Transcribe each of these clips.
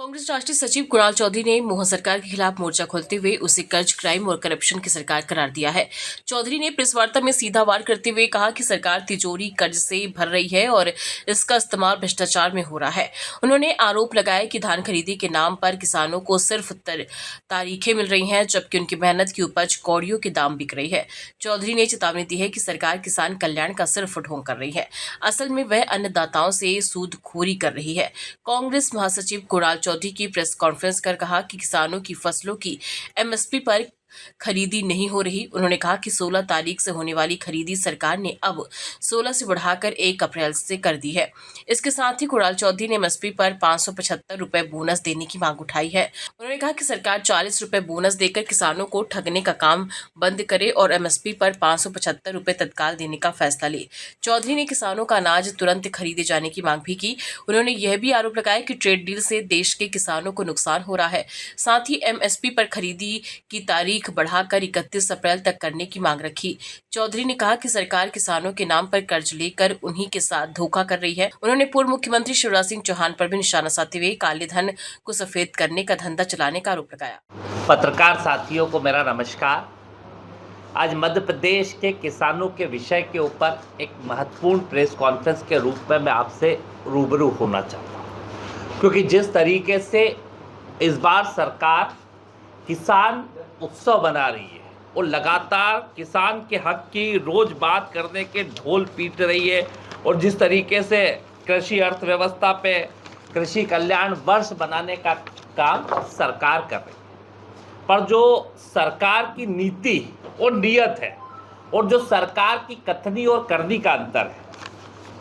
कांग्रेस राष्ट्रीय सचिव कुणाल चौधरी ने मोहन सरकार के खिलाफ मोर्चा खोलते हुए उसे कर्ज, क्राइम और करप्शन की सरकार करार दिया है। चौधरी ने प्रेस वार्ता में सीधा वार करते हुए कहा कि सरकार तिजोरी कर्ज से भर रही है और इसका इस्तेमाल भ्रष्टाचार में हो रहा है। उन्होंने आरोप लगाया कि धान खरीदी के नाम पर किसानों को सिर्फ तारीखें मिल रही हैं, जबकि उनकी मेहनत की उपज कौड़ियों के दाम बिक रही है। चौधरी ने चेतावनी दी है कि सरकार किसान कल्याण का सिर्फ ढोंग कर रही है, असल में वह अन्नदाताओं से सूदखोरी कर रही है। कांग्रेस महासचिव कुणाल चौधरी की प्रेस कॉन्फ्रेंस कर कहा कि किसानों की फसलों की एमएसपी पर खरीदी नहीं हो रही। उन्होंने कहा कि 16 तारीख से होने वाली खरीदी सरकार ने अब 16 से बढ़ाकर 1 अप्रैल से कर दी है। इसके साथ ही कुणाल चौधरी ने एमएसपी पर 575 रुपए बोनस देने की मांग उठाई है। उन्होंने कहा कि सरकार 40 रुपए बोनस देकर किसानों को ठगने का काम बंद करे और एमएसपी पर 575 रुपए तत्काल देने का फैसला ले। चौधरी ने किसानों का अनाज तुरंत खरीदे जाने की मांग भी की। उन्होंने यह भी आरोप लगाया कि ट्रेड डील से देश के किसानों को नुकसान हो रहा है। साथ ही एमएसपी पर खरीदी की तारीख बढ़ाकर 31 अप्रैल तक करने की मांग रखी। चौधरी ने कहा कि सरकार किसानों के नाम पर कर्ज लेकर उन्हीं के साथ धोखा कर रही है। उन्होंने पूर्व मुख्यमंत्री शिवराज सिंह चौहान पर भी निशाना साधते हुए काले धन को सफेद करने का धंधा चलाने का आरोप लगाया। पत्रकार साथियों को मेरा नमस्कार। आज मध्य प्रदेश के किसानों के विषय के ऊपर एक महत्वपूर्ण प्रेस कॉन्फ्रेंस के रूप में मैं आपसे रूबरू होना चाहता हूँ, क्योंकि जिस तरीके से इस बार सरकार किसान उत्सव बना रही है और लगातार किसान के हक की रोज बात करने के ढोल पीट रही है, और जिस तरीके से कृषि अर्थव्यवस्था पे कृषि कल्याण वर्ष बनाने का काम सरकार कर रही है, पर जो सरकार की नीति और नीयत है और जो सरकार की कथनी और करनी का अंतर है,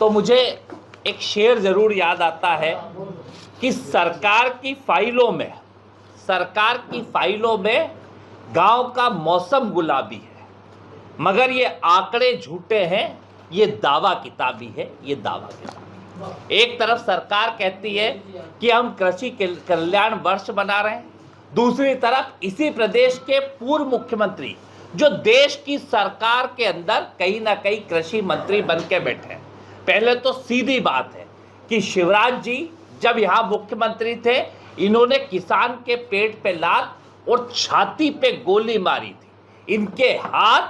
तो मुझे एक शेर जरूर याद आता है कि सरकार की फाइलों में गांव का मौसम गुलाबी है, मगर ये आंकड़े झूठे हैं, ये दावा किताबी है। एक तरफ सरकार कहती है कि हम कृषि कल्याण वर्ष बना रहे हैं, दूसरी तरफ इसी प्रदेश के पूर्व मुख्यमंत्री जो देश की सरकार के अंदर कहीं ना कहीं कृषि मंत्री बन के बैठे हैं। पहले तो सीधी बात है कि शिवराज जी जब यहाँ मुख्यमंत्री थे, इन्होंने किसान के पेट पे लात और छाती पे गोली मारी थी। इनके हाथ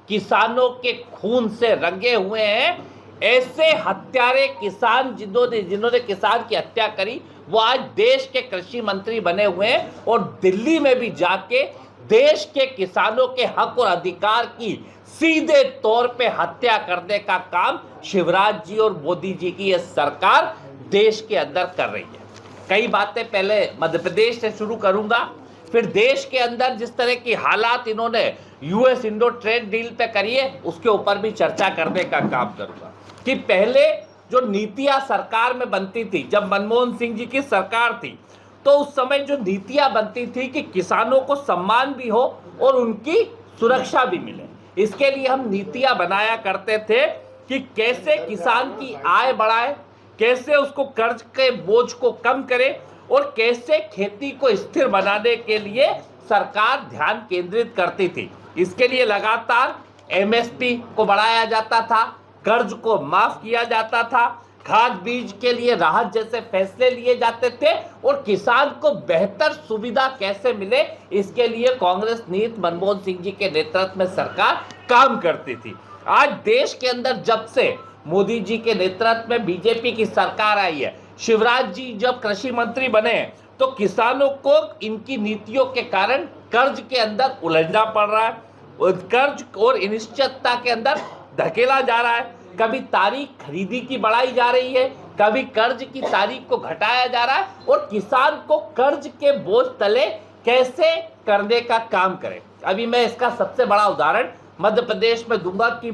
किसानों के खून से रंगे हुए हैं। ऐसे हत्यारे किसान जिन्होंने किसान की हत्या करी, वो आज देश के कृषि मंत्री बने हुए हैं और दिल्ली में भी जाके देश के किसानों के हक और अधिकार की सीधे तौर पे हत्या करने का काम शिवराज जी और मोदी जी की ये सरकार देश के अंदर कर रही है। कई बातें पहले मध्य प्रदेश से शुरू करूंगा, फिर देश के अंदर जिस तरह की हालात इन्होंने यूएस इंडो ट्रेड डील पे करी है, उसके ऊपर भी चर्चा करने का काम करूंगा कि पहले जो नीतियां सरकार में बनती थी, जब मनमोहन सिंह जी की सरकार थी, तो उस समय जो नीतियां बनती थी कि किसानों को सम्मान भी हो और उनकी सुरक्षा भी मिले। इसके लिए हम नीतियां बनाया करते थे कि कैसे किसान की आय बढ़ाए, कैसे उसको कर्ज के बोझ को कम करे और कैसे खेती को स्थिर बनाने के लिए सरकार ध्यान केंद्रित करती थी। इसके लिए लगातार एमएसपी को बढ़ाया जाता था, कर्ज को माफ किया जाता था, खाद बीज के लिए राहत जैसे फैसले लिए जाते थे, और किसान को बेहतर सुविधा कैसे मिले, इसके लिए कांग्रेस नीति मनमोहन सिंह जी के नेतृत्व में सरकार काम करती थी। आज देश के अंदर जब से मोदी जी के नेतृत्व में बीजेपी की सरकार आई है, शिवराज जी जब कृषि मंत्री बने, तो किसानों को इनकी नीतियों के कारण कर्ज के अंदर उलझना पड़ रहा है, कर्ज और अनिश्चितता के अंदर धकेला जा रहा है। कभी तारीख खरीदी की बढ़ाई जा रही है, कभी कर्ज की तारीख को घटाया जा रहा है, और किसान को कर्ज के बोझ तले कैसे करने का काम करे। अभी मैं इसका सबसे बड़ा उदाहरण मध्य प्रदेश में दूंगा कि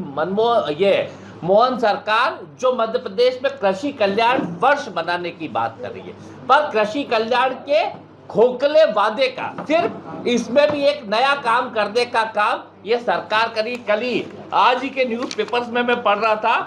मोहन सरकार जो मध्य प्रदेश में कृषि कल्याण वर्ष बनाने की बात कर रही है, पर कृषि कल्याण के खोखले वादे का सिर्फ इसमें भी एक नया काम करने का काम ये सरकार करी। कल ही आज ही के न्यूज़पेपर्स में मैं पढ़ रहा था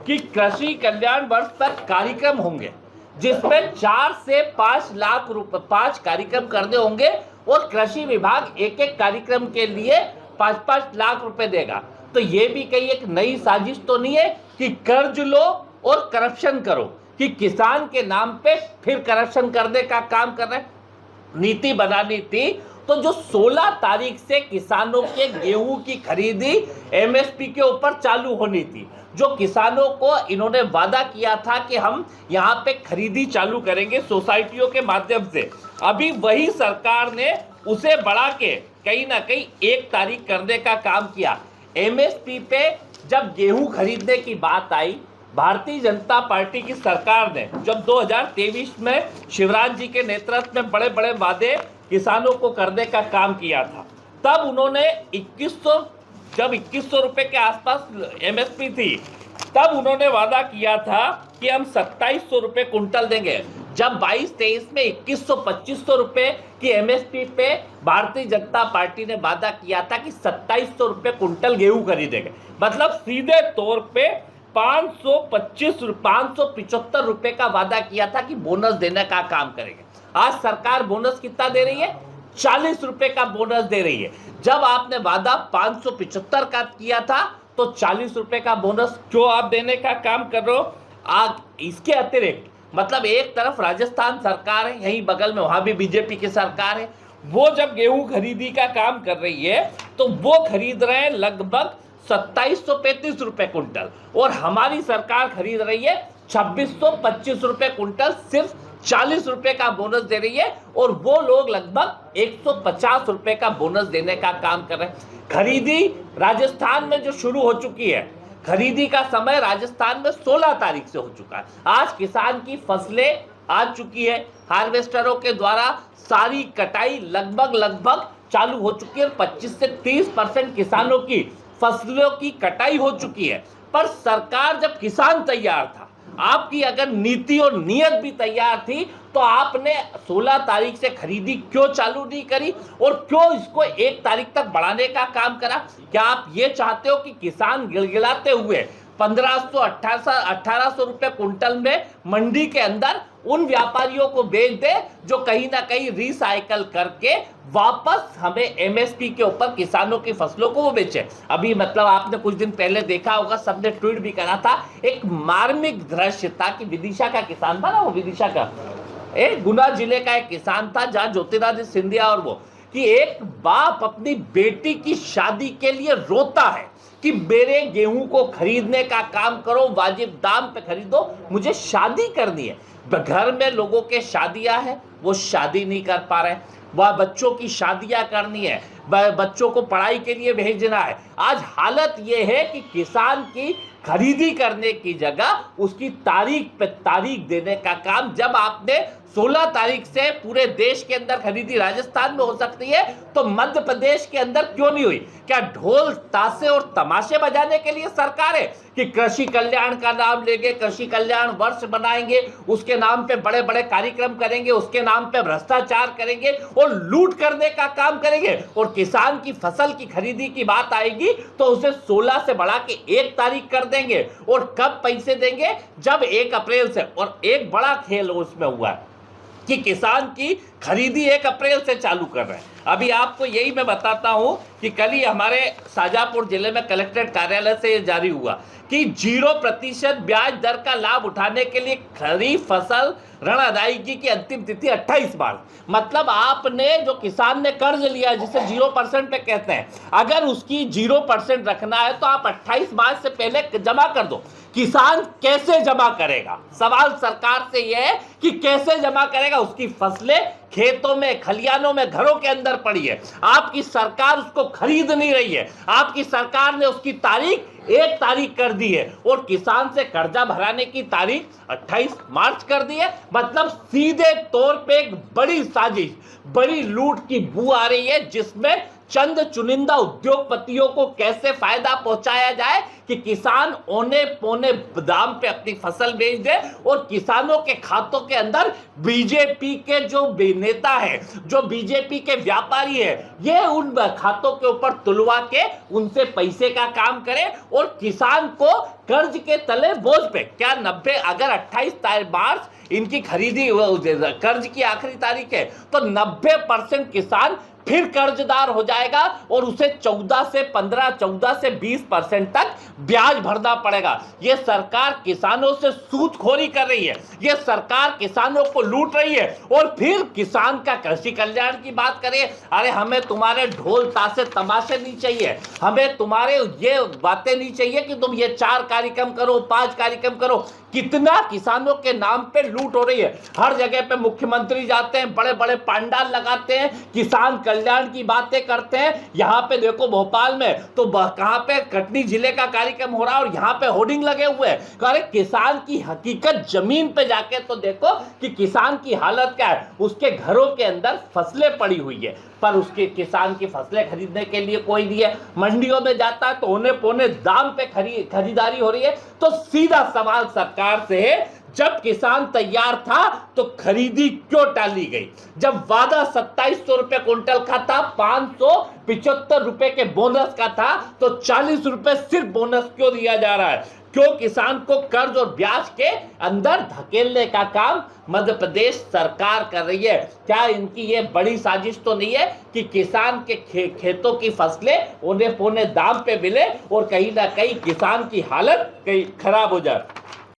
कि कृषि कल्याण वर्ष तक कार्यक्रम होंगे, जिसमें 4 से 5 लाख रुपए 5 कार्यक्रम करने होंगे, और कृषि विभाग एक एक कार्यक्रम के लिए 5-5 लाख रुपए देगा। तो ये भी कहीं एक नई साजिश तो नहीं है कि कर्ज लो और करप्शन करो? कि किसान के नाम पे फिर करप्शन करने का काम कर रहे हैं। नीति बनानी थी तो जो 16 तारीख से किसानों के गेहूं की खरीदी एमएसपी के ऊपर चालू होनी थी, जो किसानों को इन्होंने वादा किया था कि हम यहाँ पे खरीदी चालू करेंगे सोसाइटियों के माध्यम से, अभी वही सरकार ने उसे बढ़ा के कहीं ना कहीं 1 तारीख करने का काम किया। एमएसपी पे जब गेहूं खरीदने की बात आई, भारतीय जनता पार्टी की सरकार ने जब 2023 में शिवराज जी के नेतृत्व में बड़े बड़े वादे किसानों को करने का काम किया था, तब उन्होंने 2100 रुपए के आसपास एमएसपी थी, तब उन्होंने वादा किया था कि हम 2700 रुपए कुंटल देंगे। जब 22-23 में 2100-2500 रुपए की एमएसपी पे भारतीय जनता पार्टी ने वादा किया था कि 2700 रुपए कुंटल गेहूं खरीदेंगे, मतलब सीधे तौर पे 575 रुपए का वादा किया था कि बोनस देने का काम करेंगे। आज सरकार बोनस कितना दे रही है? 40 रुपए का बोनस दे रही है। जब आपने वादा 575 का किया था तो 40 रुपए का बोनस क्यों आप देने का काम कर रहे हो? आज इसके अतिरिक्त मतलब एक तरफ राजस्थान सरकार है, यहीं बगल में वहां भी बीजेपी की सरकार है, वो जब गेहूं खरीदी का काम कर रही है तो वो खरीद रहे हैं लगभग 2735 रुपए कुंटल, और हमारी सरकार खरीद रही है 2625 रुपए कुंटल, सिर्फ 40 रुपए का बोनस दे रही है, और वो लोग लगभग 150 रुपए का बोनस देने का काम कर रहे हैं। खरीदी राजस्थान में जो शुरू हो चुकी है, खरीदी का समय राजस्थान में 16 तारीख से हो चुका है। आज किसान की फसलें आ चुकी है, हार्वेस्टरों के द्वारा सारी कटाई लगभग चालू हो चुकी है। 25 से 30% किसानों की फसलों की कटाई हो चुकी है। पर सरकार जब किसान तैयार था, आपकी अगर नीति और नियत भी तैयार थी, तो आपने 16 तारीख से खरीदी क्यों चालू नहीं करी और क्यों इसको 1 तारीख तक बढ़ाने का काम करा? क्या आप ये चाहते हो कि किसान गिलगिलाते हुए 1500-1800 रुपए कुंटल में मंडी के अंदर उन व्यापारियों को बेच दे जो कहीं ना कहीं रिसाइकल करके वापस हमें एमएसपी के ऊपर किसानों की फसलों को वो बेचे? अभी मतलब आपने कुछ दिन पहले देखा होगा, सबने ट्वीट भी करा था, एक मार्मिक दृश्य था कि विदिशा का किसान था ना, वो विदिशा का गुना जिले का एक किसान था जहां ज्योतिरादित्य सिंधिया और वो, कि एक बाप अपनी बेटी की शादी के लिए रोता है कि मेरे गेहूं को खरीदने का काम करो, वाजिब दाम पे खरीदो, मुझे शादी करनी है। घर में लोगों के शादियां हैं, वो शादी नहीं कर पा रहे, वह बच्चों की शादियां करनी है, बच्चों को पढ़ाई के लिए भेजना है। आज हालत ये है कि किसान की खरीदी करने की जगह उसकी तारीख पे तारीख देने का काम, जब आपने 16 तारीख से पूरे देश के अंदर खरीदी राजस्थान में हो सकती है, तो मध्य प्रदेश के अंदर क्यों नहीं हुई? क्या ढोल ताशे और तमाशे बजाने के लिए सरकार है कि कृषि कल्याण का नाम लेंगे, कृषि कल्याण वर्ष बनाएंगे, उसके नाम पे बड़े बड़े कार्यक्रम करेंगे, उसके नाम पे भ्रष्टाचार करेंगे और लूट करने का काम करेंगे, और किसान की फसल की खरीदी की बात आएगी तो उसे 16 से बढ़ा के 1 तारीख कर देंगे। और कब पैसे देंगे? जब 1 अप्रैल से। और एक बड़ा खेल उसमें हुआ है कि किसान की खरीदी 1 अप्रैल से चालू कर रहे हैं। अभी आपको यही मैं बताता हूं कि कल ही हमारे शाजापुर जिले में कलेक्ट्रेट कार्यालय से ये जारी हुआ कि 0% ब्याज दर का लाभ उठाने के लिए खरीफ फसल ऋण अदायगी की अंतिम तिथि 28 मार्च। मतलब आपने जो किसान ने कर्ज लिया जिसे 0% पे कहते हैं, अगर उसकी 0% रखना है तो आप 28 मार्च से पहले जमा कर दो। किसान कैसे जमा करेगा? सवाल सरकार से यह है कि कैसे जमा करेगा? उसकी फसलें खेतों में, खलियानों में, घरों के अंदर पड़ी है, आपकी सरकार उसको खरीद नहीं रही है। आपकी सरकार ने उसकी तारीख 1 तारीख कर दी है और किसान से कर्जा भराने की तारीख 28 मार्च कर दी है। मतलब सीधे तौर पे एक बड़ी साजिश, बड़ी लूट की बू आ रही है, जिसमें चंद चुनिंदा उद्योगपतियों को कैसे फायदा पहुंचाया जाए कि किसान औने पौने दाम पे अपनी फसल बेच दे और किसानों के खातों के अंदर बीजेपी के जो नेता है, जो बीजेपी के व्यापारी है, ये उन खातों के ऊपर तुलवा के उनसे पैसे का काम करे और किसान को कर्ज के तले बोझ पे। क्या 90 अगर 28 मार्च इनकी खरीदी कर्ज की आखिरी तारीख है तो 90% किसान फिर कर्जदार हो जाएगा और उसे 14 से 20% तक ब्याज भरना पड़ेगा। यह सरकार किसानों से सूदखोरी कर रही है, यह सरकार किसानों को लूट रही है। और फिर किसान का कृषि कल्याण की बात करें, अरे हमें तुम्हारे ढोल ताशे तमाशे नहीं चाहिए, हमें तुम्हारे ये बातें नहीं चाहिए कि तुम ये 4 कार्यक्रम करो, 5 कार्यक्रम करो। कितना किसानों के नाम पे लूट हो रही है। हर जगह पे मुख्यमंत्री जाते हैं, बड़े बड़े पंडाल लगाते हैं, किसान कल्याण की बातें करते हैं। यहाँ पे देखो भोपाल में तो कहाँ पे कटनी जिले का कार्यक्रम हो रहा है और यहाँ पे होर्डिंग लगे हुए हैं। अरे किसान की हकीकत जमीन पे जाके तो देखो कि किसान की हालत क्या है। उसके घरों के अंदर फसलें पड़ी हुई है, पर उसके किसान की फसलें खरीदने के लिए कोई नहीं है। मंडियों में जाता है तो औने पौने दाम पे खरीदारी हो रही है। तो सीधा सवाल सरकार से है, जब किसान तैयार था तो खरीदी क्यों टाली गई? जब वादा 2700 रुपए क्विंटल का था, 575 रुपए के बोनस का था, तो 40 रुपए सिर्फ बोनस क्यों दिया जा रहा है? क्यों किसान को कर्ज और ब्याज के अंदर धकेलने का काम मध्य प्रदेश सरकार कर रही है? क्या इनकी ये बड़ी साजिश तो नहीं है कि किसान के खेतों की फसलें औने पौने दाम पे मिले और कहीं ना कहीं किसान की हालत कहीं खराब हो जाए?